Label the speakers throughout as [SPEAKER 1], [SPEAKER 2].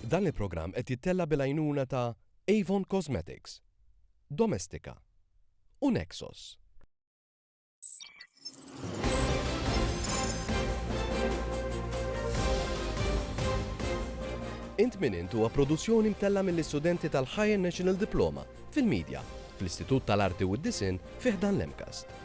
[SPEAKER 1] Dan il-programm qed jittella bil-għajnuna ta' Avon Cosmetics, Domestika u Nexos. Int min int huwa produzzjoni mtella mill-istudenti tal-Higher National Diploma fil-Media fl-Istitut tal-Arti u d-Disin fi ħdan l-Emcast.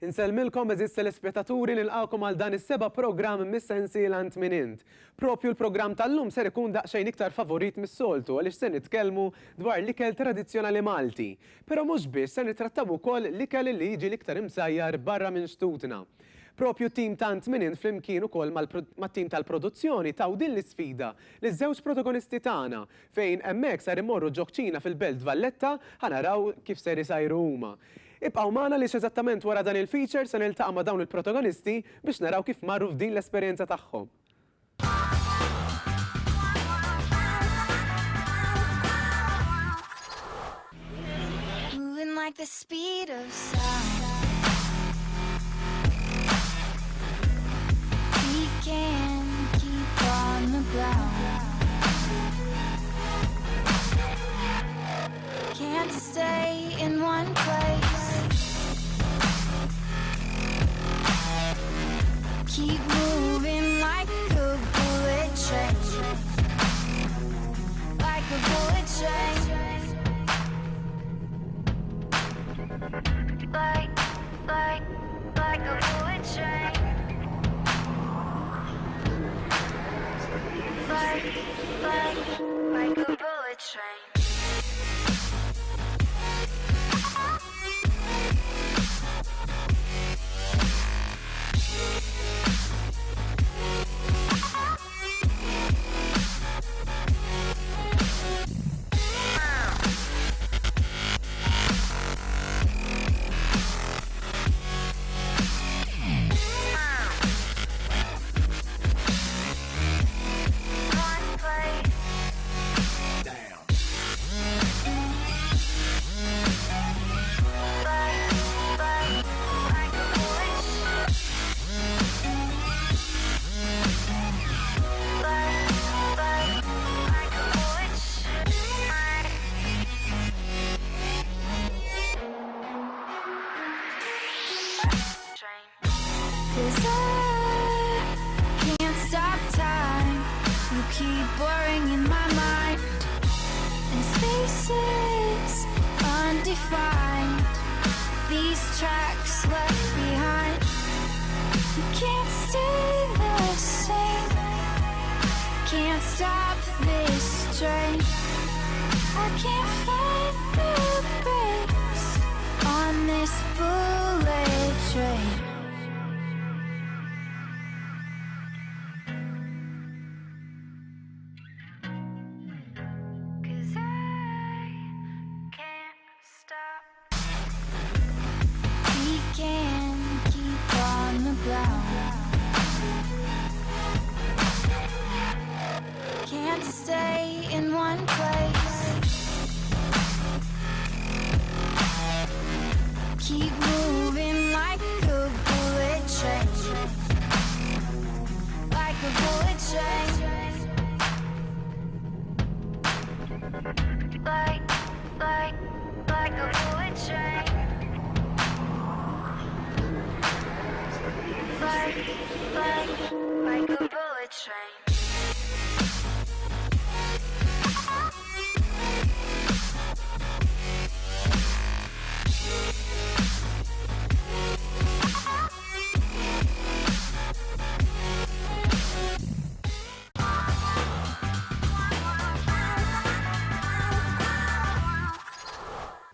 [SPEAKER 2] Insellmilkom eżis telespettaturi nilqawkom għal dan is-seba' programm mis-sensiela Ant min int. Propju l-programm tal-lum ser ikun daqsxejn iktar favorit mis-soltu għaliex se nitkellmu dwar l-ikel tradizzjonali Malti. Però mhux biss se nittrattaw ukoll l-ikel li jiġi l-iktar imsajjar barra minn xtutna. Propju tim ta' Ant min int flimkien ukoll mat-tim tal-produzzjoni taw din l-isfida li żewġ protagonisti tagħna fejn hemmhekk ser imorru ġokċina fil-Belt Valletta ħanaraw kif ser isajru huma. Ibqgħu magħna li eżattament wara dan il-feature se niltaqa' ma' dawn il-protagonisti biex naraw kif marru f'din l-esperjenza tagħhom.
[SPEAKER 3] Moving like the speed of sound. We can keep on the ground. Can't stay in one place. Keep moving like a bullet train. Like a bullet train. Like a bullet train. Like a bullet train. Like a bullet train.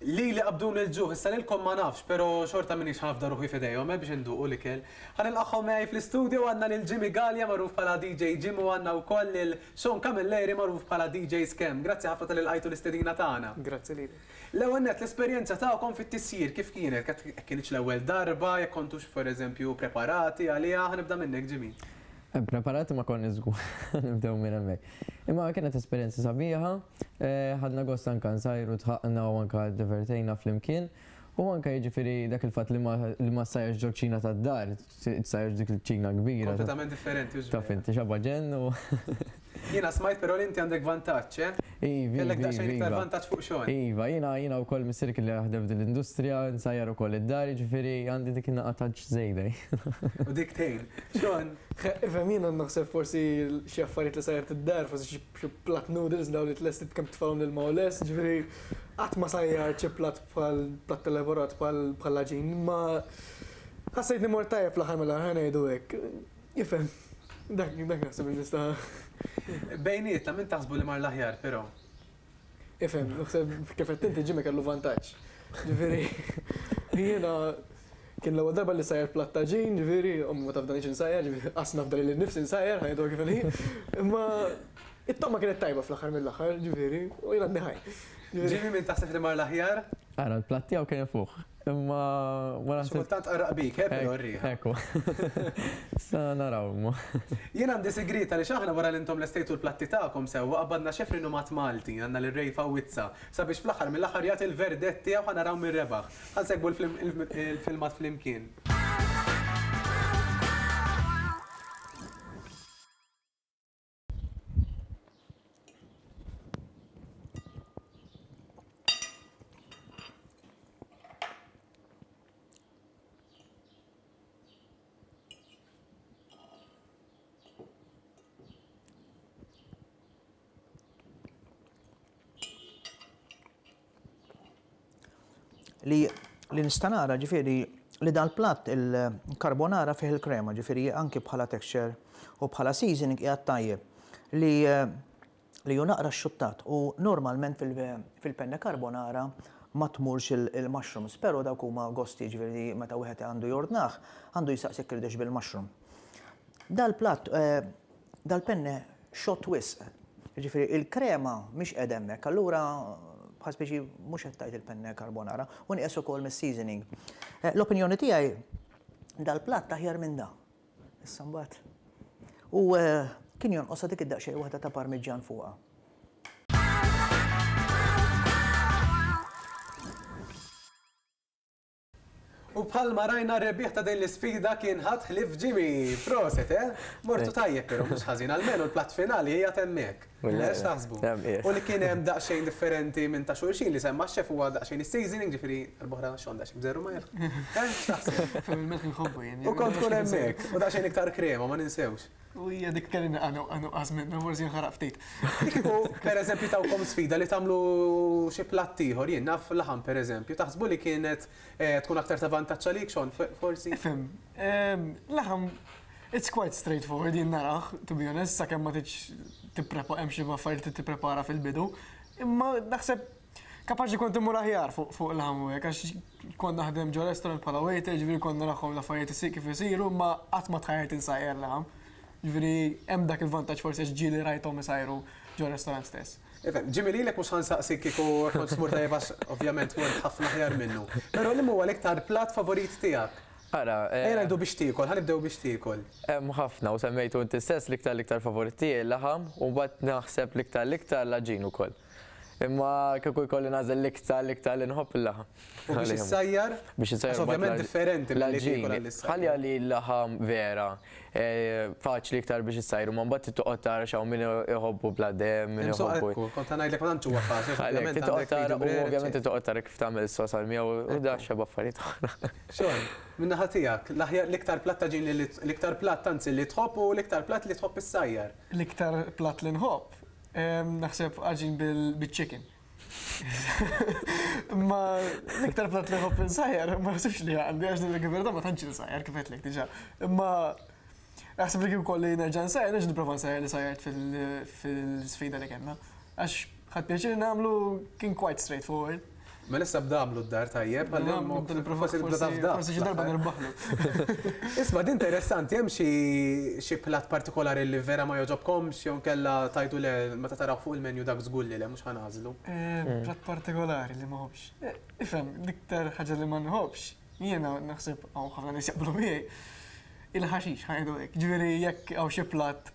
[SPEAKER 2] Li qabdun il-ġuħ, issa lilkom ma nafx, pero xorta minix ħafda ruħi fidejhom biex induqu l-ikel. Ħanilqaħħom miegħi fl-istudio għandna lil Jimmy Gallia magħruf bħala DJ Jim u għandna wkoll lil Sean Camilleri magħruf bħala DJ Scam. Grazzi ħafna tal-ilqajtu l-istedina tagħna.
[SPEAKER 4] Grazzi li.
[SPEAKER 2] L-ewwel nett l-esperjenza tagħkom fit-tissir kif kienet? Kienx l-ewwel darba, jekk kontux pereżempju preparati għaliha, ħanibda minnek Jimmy.
[SPEAKER 5] Preparati ma konni żgur, nibdew minn hemmhekk. Imma kienet esperjenza sabiħa, ħadna gost anke nsajru tħaqna u anke divertejna flimkien. U anke jiġifieri dak il-fatt li ma sajrx ġo ċina tad-dar, sajrx dik il-ċina kbira.
[SPEAKER 2] Kompletament differenti.
[SPEAKER 5] Taf inti xabba ġen u.
[SPEAKER 2] Jiena smajt però li inti għandek vantaġġ, Kellek daqsxejn iktar vantaġġ fuq xogħol.
[SPEAKER 5] Iva, jiena wkoll mis-sirk li jaħdem din l-industrija, nsajjar ukoll id-dar, jiġifieri għandi dik in-naqataġġ żejda.
[SPEAKER 2] U dik tgħin. Xon?
[SPEAKER 4] Ifhem jiena naħseb forsi xi affarijiet li sajjart id-dar, forsi xi plat noodles dawn li tlestit kemm tfalhom lil mawles, ġifieri qatt ma sajjar xi platt bħal platt elaborat bħal laġin, ma ħassejtni mor tajjeb fl-aħħar mill-aħħar ngħidu hekk. Ifhem, dak naħseb li nista'
[SPEAKER 2] Bejnietna min taħsbu li mar l-aħjar, però.
[SPEAKER 4] Ifhem, naħseb kif qed inti Jimmy kellu vantaġġ. Ġifieri jiena kien l-ewwel darba li sajjar platt ta' ġin, ġifieri ommi ma tafdanix insajjar, ġifieri qas nafdal li nnifsi nsajjar, ħajdu kif inhi. Imma it-tomma kienet tajba fl-aħħar mill-aħħar, ġifieri, u jiena dniħaj.
[SPEAKER 2] Jimmy min taħseb li mar l-aħjar?
[SPEAKER 5] Ara, l-platt tiegħu kien fuq. Imma ma naħseb.
[SPEAKER 2] Xultant qaraq bik, però rriħa.
[SPEAKER 5] Ekku. Sa naraw.
[SPEAKER 2] Jien għandi segreta li xaħna wara li intom l-estejtu l-platti tagħkom sewwa qabadna xef rinumat Malti għandna lil Rejfa Wizza sabiex fl-aħħar mill-aħħar jagħti l-verdett tiegħu ħanaraw mir-rebaħ. Ħansegbu il-filmat flimkien.
[SPEAKER 6] Li nista' nara ġifieri li dan platt il-karbonara fih il-krema ġifieri anki bħala texture u bħala seasoning qiegħed tajjeb li hu naqra xxuttat u normalment fil-penne carbonara ma tmurx il-mushrooms, però dawk huma gosti ġifieri meta wieħed għandu jordnaħ għandu jisaqsik irdex bil-mushroom. Dal-platt dal-penne xott wisq, ġifieri il-krema mhix qed hemmhekk, allura ħasbiġi mhux qed tajt il-penne carbonara u nieqes ukoll mis-seasoning. L-opinjoni tiegħi dal-platt aħjar minn da. Issa mbagħad. U kien jonqos dik id-daqsxejn waħda ta' parmiġġan fuqha.
[SPEAKER 2] U bħalma rajna r-rebbieħ ta' din l-isfida kien ħadd ħlif Jimmy. Proset, Mortu tajjeb però mhux ħażin, almenu l-platt finali hija temmek. Lex taħsbu. U li kien hemm daqsxejn differenti minn ta' xulxin li semma x-xef huwa daqsxejn is-seasoning ġifieri l-boħra xon daqsxejn bżeru ma taħseb.
[SPEAKER 4] Fil-milk nħobbu jien.
[SPEAKER 2] U kont tkun hemmhekk, u daqsxejn iktar krema ma ninsewx.
[SPEAKER 4] U hija dik kellna għanu qasminna forsi nħaraq ftit.
[SPEAKER 2] U pereżempju tawkom sfida li tagħmlu xi platt ieħor, jien naf laħam pereżempju, taħsbu li kienet tkun aktar ta' vantaġġ għalik xon forsi?
[SPEAKER 4] Ifhem, laħam it's quite straightforward jien naraħ, to be honest, sakemm ma hemm xi affarijiet tipprepara fil-bidu. Imma naħseb kapaċi kont immur aħjar fuq l-ħam u għax kont naħdem ġo restaurant bħala waiter, ġifieri kont naraħħom l-affarijiet kif isiru, ma qatt ma tħajjert insajjer l-ħam. Ġifieri hemm dak il-vantaġġ forsi ġieli rajthom isajru ġo restaurant stess.
[SPEAKER 2] Jimmy lilek mhux ħansaqsik kieku kont smur tajjeb għax ovvjament mort ħafna aħjar minnu. Però li huwa l-iktar platt favorit tiegħek?
[SPEAKER 5] Ara,
[SPEAKER 2] ngħidu biex tiekol, ħanibdew biex tiekol.
[SPEAKER 5] Hemm ħafna u semmejtu inti stess l-iktar favorit tiegħi l-laħam u mbagħad naħseb l-iktar l-aġin ukoll. Imma kieku jkolli nażel l-iktar li nħobb il-laħam.
[SPEAKER 2] Biex issajjar?
[SPEAKER 5] Biex issajjar.
[SPEAKER 2] Ovvjament differenti
[SPEAKER 5] mill-laġin. Ħalli għali l-laħam vera. Faċli iktar biex issajru, ma mbagħad toqgħod tara x'hawn min iħobbu bladem, min iħobbu.
[SPEAKER 2] Kont ngħidlek ma tantx huwa faċli.
[SPEAKER 5] Għalhekk toqgħod tara u ovvjament toqgħod tara kif tagħmel is-sos għal miegħu u daxxa b'affarijiet oħra.
[SPEAKER 2] Xogħol, min-naħa tiegħek, l-iktar platt ta' ġin l-iktar platt tanzi li tħobb u l-iktar platt li tħobb issajjar.
[SPEAKER 4] L-iktar platt li nħobb naħseb aġin bil-chicken. Ma l-iktar platt li nħobb insajjar, ma nasibx li għandi għax l-gverda ma tantx insajjar kif qedlek diġà. Imma naħseb li kien kolli nerġa' nsajjar, nerġa' nipprova nsajjar li sajjart fil-sfida li kellna. Għax ħadd pjaċir nagħmlu kien quite straightforward.
[SPEAKER 2] Ma lissa bdamlu d-dar tajjeb, forsi nibda taf da.
[SPEAKER 4] Forsi xi darba nirbaħlu.
[SPEAKER 2] Isma' din interessanti, hemm xi plat partikolari li vera ma joġobkomx jew kella tajtu le meta taraw fuq il-menju dak żgur li le mhux ħanażlu.
[SPEAKER 4] Plat partikolari li ma ħobx. Ifhem, l-iktar ħaġa li ma nħobx, jiena naħseb hawn ħafna nies jaqblu miegħi il-ħaxix ħajdu hekk. Ġifieri jekk hawn xi platt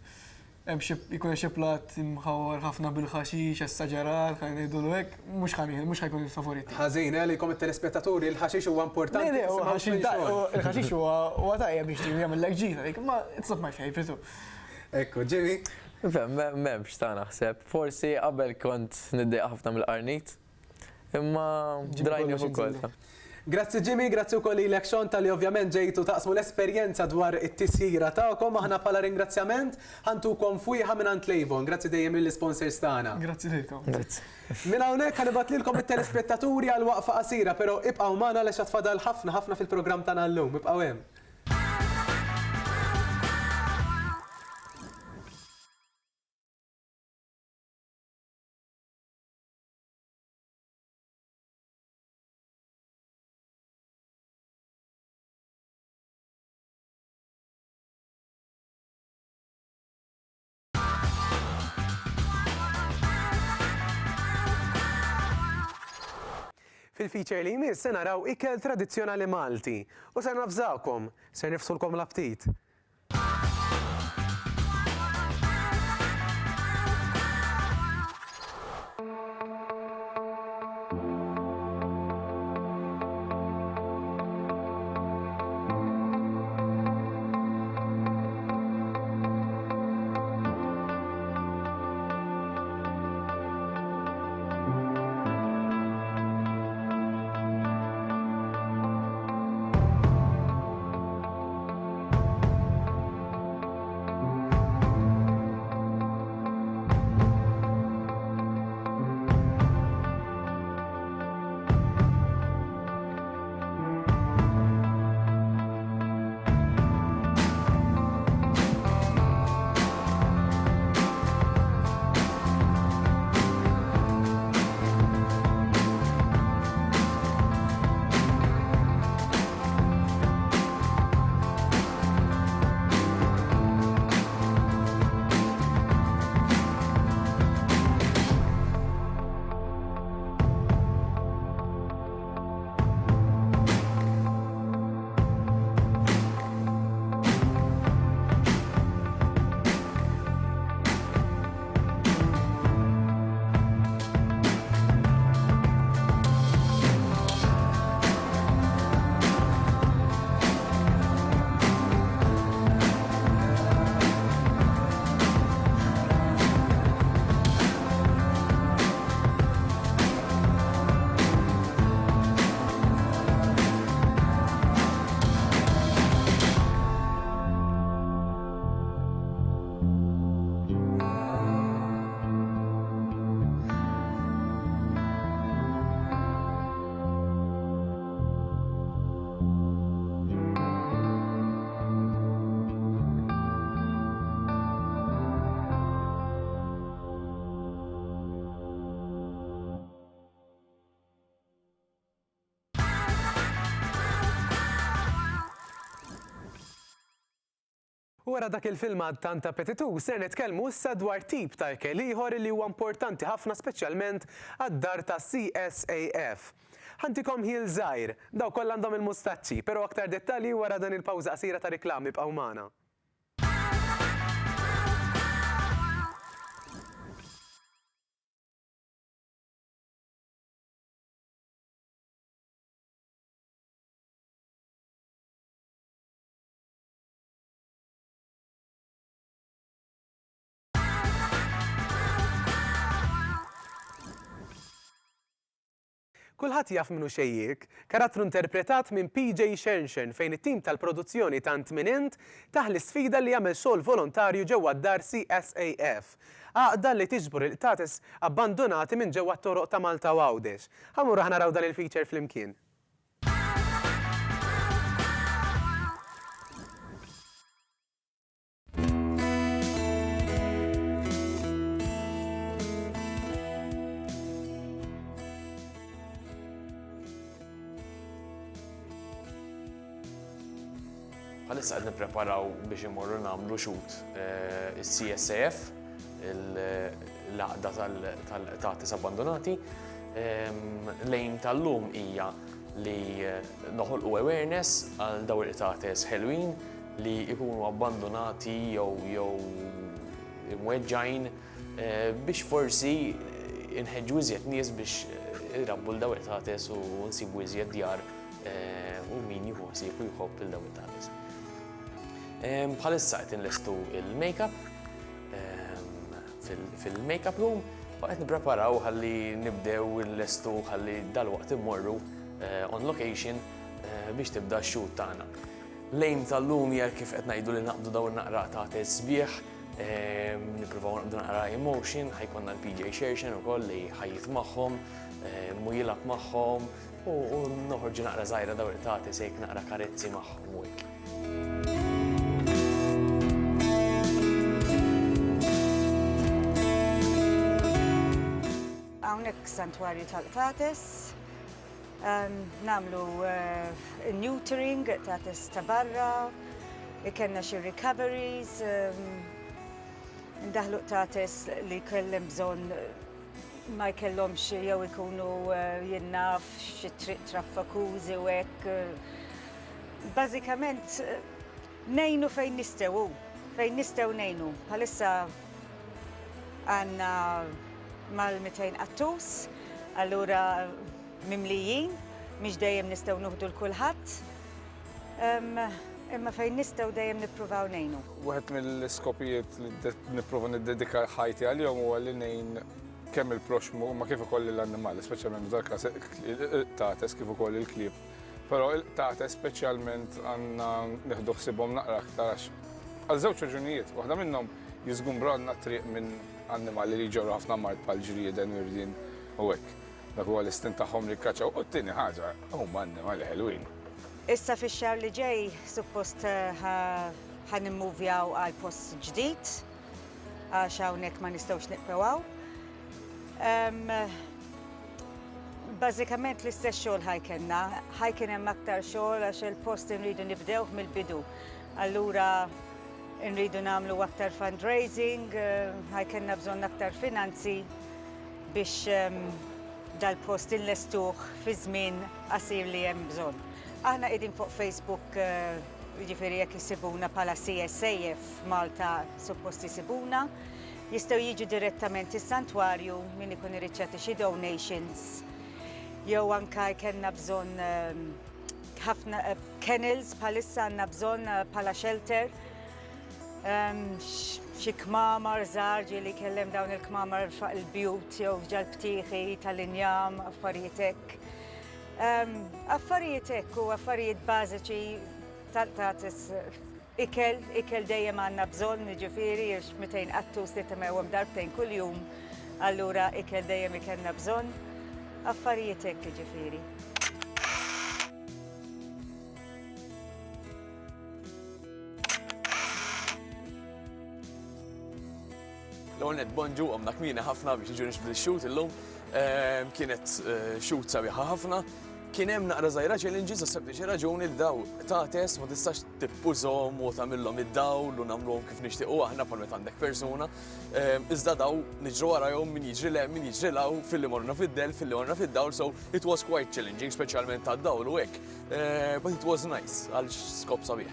[SPEAKER 4] jkun xi platt imħawwar ħafna bil-ħaxix, essaġerat, ħan ngħidulu hekk, mhux ħajkun il-favorit.
[SPEAKER 2] Ħażin għalikom it-telespettaturi il-ħaxix huwa importanti.
[SPEAKER 4] Il-ħaxix huwa tajjeb biex jagħmellek ġita, ma it's not my favorite.
[SPEAKER 2] Ekku, Jimmy.
[SPEAKER 5] M'hemmx ta' naħseb. Forsi qabel kont niddejq ħafna mill-qarnit. Imma drajni ukoll.
[SPEAKER 2] Grazzi Jimmy, grazzi wkoll lilek Xon tal-li ovvjament ġejtu taqsmu l-esperjenza dwar it-tisjira tagħkom, aħna bħala ringrazzjament ħantukom fujħa minn Lejvon. Grazzi dejjem lill-sponsors tagħna.
[SPEAKER 4] Grazzi lilkom.
[SPEAKER 2] Minn hawnhekk ħanibat lilkom it-telespettaturi għal waqfa qasira, però ibqgħu magħna għaliex għatfadal ħafna fil-programm tagħna llum, ibqgħu hemm. Fil-feature li jmiss se naraw ikel tradizzjonali Malti u se nafżawkom, se nifsulkom l-aptit. Wara dak il-film tant appetitu se nitkellmu issa dwar tip ta' ikel ieħor li huwa importanti ħafna speċjalment għad-dar ta' CSAF. Ħantikom ħiel żgħir, daw kollha għandhom il-mustaċċi, però aktar dettalji wara dan il-pawża qasira ta' riklami bqgħu magħna. Kulħadd jaf minnu xejjik, karattru interpretat minn PJ Shernshen fejn it-tim tal-produzzjoni ta' Tminint taħ l-isfida li jagħmel xogħol volontarju ġewwa d-dar CSAF. Għaqda li tiġbur il-qtates abbandonati minn ġewwa t-toroq ta' Malta u Għawdex. Ħamur aħna naraw dan il-feature flimkien.
[SPEAKER 7] Bħalissa qed nippreparaw biex imorru nagħmlu shoot is-CSAF, l-għaqda tal-qtatis abbandonati. L-aim tal-lum hija li noħolqu awareness għal dawn il-qtates ħelwin li jkunu abbandonati jew imweġġajn biex forsi inħeġġu iżjed nies biex irabbu l-dawn il-qtates u nsibu iżjed djar u min jħossib u jħobb il-dawn il-qtates. Bħalissa qed inlestu il-makeup fil-makeup room u qed nippreparaw ħalli nibdew inlestu ħalli dalwaqt immorru on location biex tibda x-shoot tagħna. L-aim tal-lum hija kif qed ngħidu li naqbdu dawn naqra qtates sbieħ, nippruvaw naqbdu naqra emotion, ħajkonna l-PJ Xerxen ukoll li ħajjit magħhom, mu jilgħab magħhom u noħorġu naqra żgħira dawn il-qtates hekk naqra karezzi magħhom u hekk.
[SPEAKER 8] Hawnhekk santwarju tal-qtates, nagħmlu neutering qtates ta' barra, ikenna xi recoveries, ndaħlu qtates li kellhom bżonn ma jkellhomx jew ikunu jinnaf xi triq traffakużi u hekk. Bażikament ngħinu fejn nistgħu ngħinu. Bħalissa għandna mal-200 qattus, allura mimlijin, mhix dejjem nistgħu nuħdu l-kulħadd. Imma fejn nistgħu dejjem nippruvaw ngħinu.
[SPEAKER 9] Waħed mill-iskopijiet li nipprova niddedika ħajti għalihom huwa li ngħin kemm il-proxmu ma kif ukoll l-annimali, speċjalment f'dak il-qtates kif ukoll il-klieb. Però il-qtates speċjalment għandna nieħdu ħsiebhom naqra aktar għal żewġ raġunijiet. Waħda minnhom jiżgumbranna triq minn annimali li ġew ħafna mart bħal ġrieden u irdien u hekk. Dak huwa l-istin tagħhom li kkaċċaw u t-tieni ħaġa huma annimali ħelwin.
[SPEAKER 8] Issa fix-xahar li ġej suppost ħanimmuvjaw għal post ġdid għax hawnhekk ma nistgħux niqpewwaw. Bażikament l-istess xogħol ħajkien hemm aktar xogħol għax il-post inridu nibdewh mill-bidu. Allura nridu nagħmlu aktar fundraising, ħajkenna bżonn aktar finanzi biex dal-post inlestuh fi żmien qasir li hemm bżonn. Aħna qegħdin fuq Facebook, jiġifieri jekk isibuna bħala CSAF Malta suppost isibuna, jistgħu jiġu direttament is-santwarju min ikun irriċċati xi donations. Jew anke jkollna bżonn ħafna kennels bħalissa għandna bżonn bħala shelter. Xi kmamar żgħar ġieli kellhem dawn il-kmamar faq il-bjut jew ġal-btieħi tal-injam, affarijiet hekk. Affarijiet hekk u affarijiet bażiċi tal-qtates ikel dejjem għandna bżonn, jiġifieri 200 qattus li temewhom darbtejn kuljum, allura ikel dejjem ikollna bżonn. Affarijiet hekk jiġifieri.
[SPEAKER 7] L-għonet bonġu għamna kmina ħafna biex iġu nixbdu x-shoot illum. Kienet shoot sabiħa ħafna. Kien hemm naqra żgħira challenges għas sempliċi raġuni li daw qtates ma tistax tippużhom u tagħmilhom id-dawl u nagħmluhom kif nixtiequ aħna bħal meta għandek persuna. Iżda daw niġru warahom min jiġri lemm, min jiġri law filli morna fid-del, filli morna fid-dawl, so it was quite challenging, speċjalment tad-dawl u hekk. But it was nice għal skop sabiħ.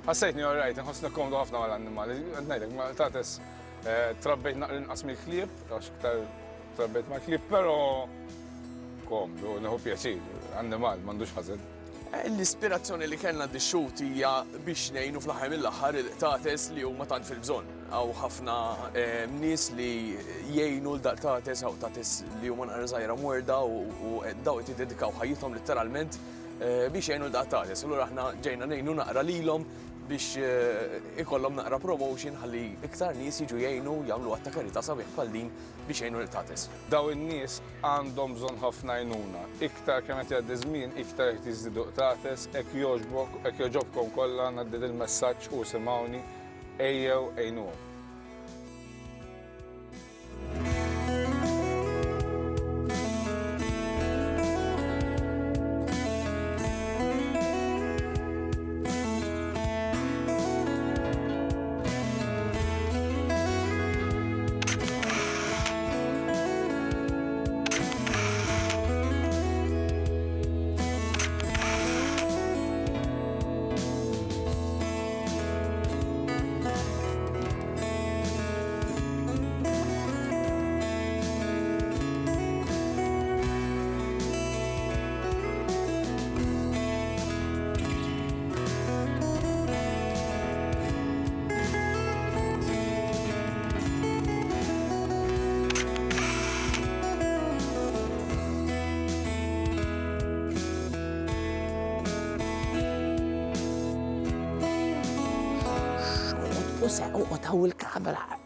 [SPEAKER 9] Ħassejtni all right, inħossni komdu ħafna mal-annimali. Ngħidlek ma qtates trabbejt naqra inqas mill-klieb, għax iktar trabbejt mal-klieb, però komdu, neħu pjaċir, annimal, m'għandux ħażen.
[SPEAKER 7] L-ispirazzjoni li kellna d-shoot hija biex ngħinu fl-aħħar mill-aħħar il-qtates li huma tant fil-bżonn. Hawn ħafna nies li jgħinu l-qtates hawn qtates li huma naqra żgħira morda u daw qed jiddedikaw ħajjithom litteralment biex jgħinu l-qtates. Allura aħna ġejna ngħinu naqra lilhom biex ikollhom naqra promotion ħalli iktar nies jiġu jgħinu jagħmlu għatta karità sabiħ bħal din biex jgħinu l-qtates.
[SPEAKER 9] Daw in-nies għandhom bżonn ħafna għajnuna. Iktar kemm qed jgħaddi żmien, iktar qed jiżdiedu qtates, hekk jogħġobkom kollha ngħaddid il-messaġġ u simgħuni ejjew għejnuhom.
[SPEAKER 10] Jose, taw il-kamera.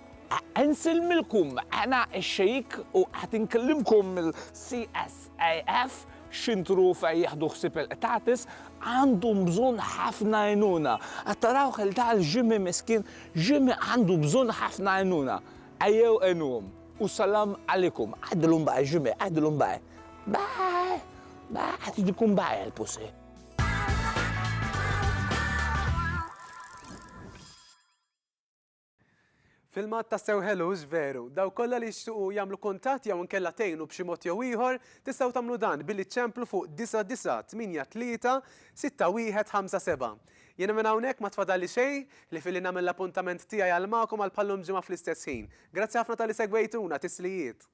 [SPEAKER 10] Nsilmilkum, għana il-xejk u għatinkillimkom il-CSAF xintru fej jihdu xsib il-qtatis għandu bżon ħafna għajnuna. Għattaraw xil-ta' l-ġimmi miskin, ġimmi għandu bżon ħafna għajnuna. Għajjew għenum. U salam għalikum. Għaddilum bħaj ġimmi, għaddilum bħaj. Bħaj, għatidikum bħaj għal-pusi.
[SPEAKER 2] Filmat ta' sew hellows veru, daw kollha li jixtuqu jagħmlu kuntatt jew inkella tgħinu b'xi mod jew ieħor, tistgħu tagħmlu dan billi ċemplu fuq 9983 6157. Jiena minn hawnhekk ma tfadalli xejn li filli nagħmel l-appuntament tiegħi għal magħkom għal pallum ġimgħa fl-istess ħin. Grazzi ħafna tal-li segwejtuna tislijiet.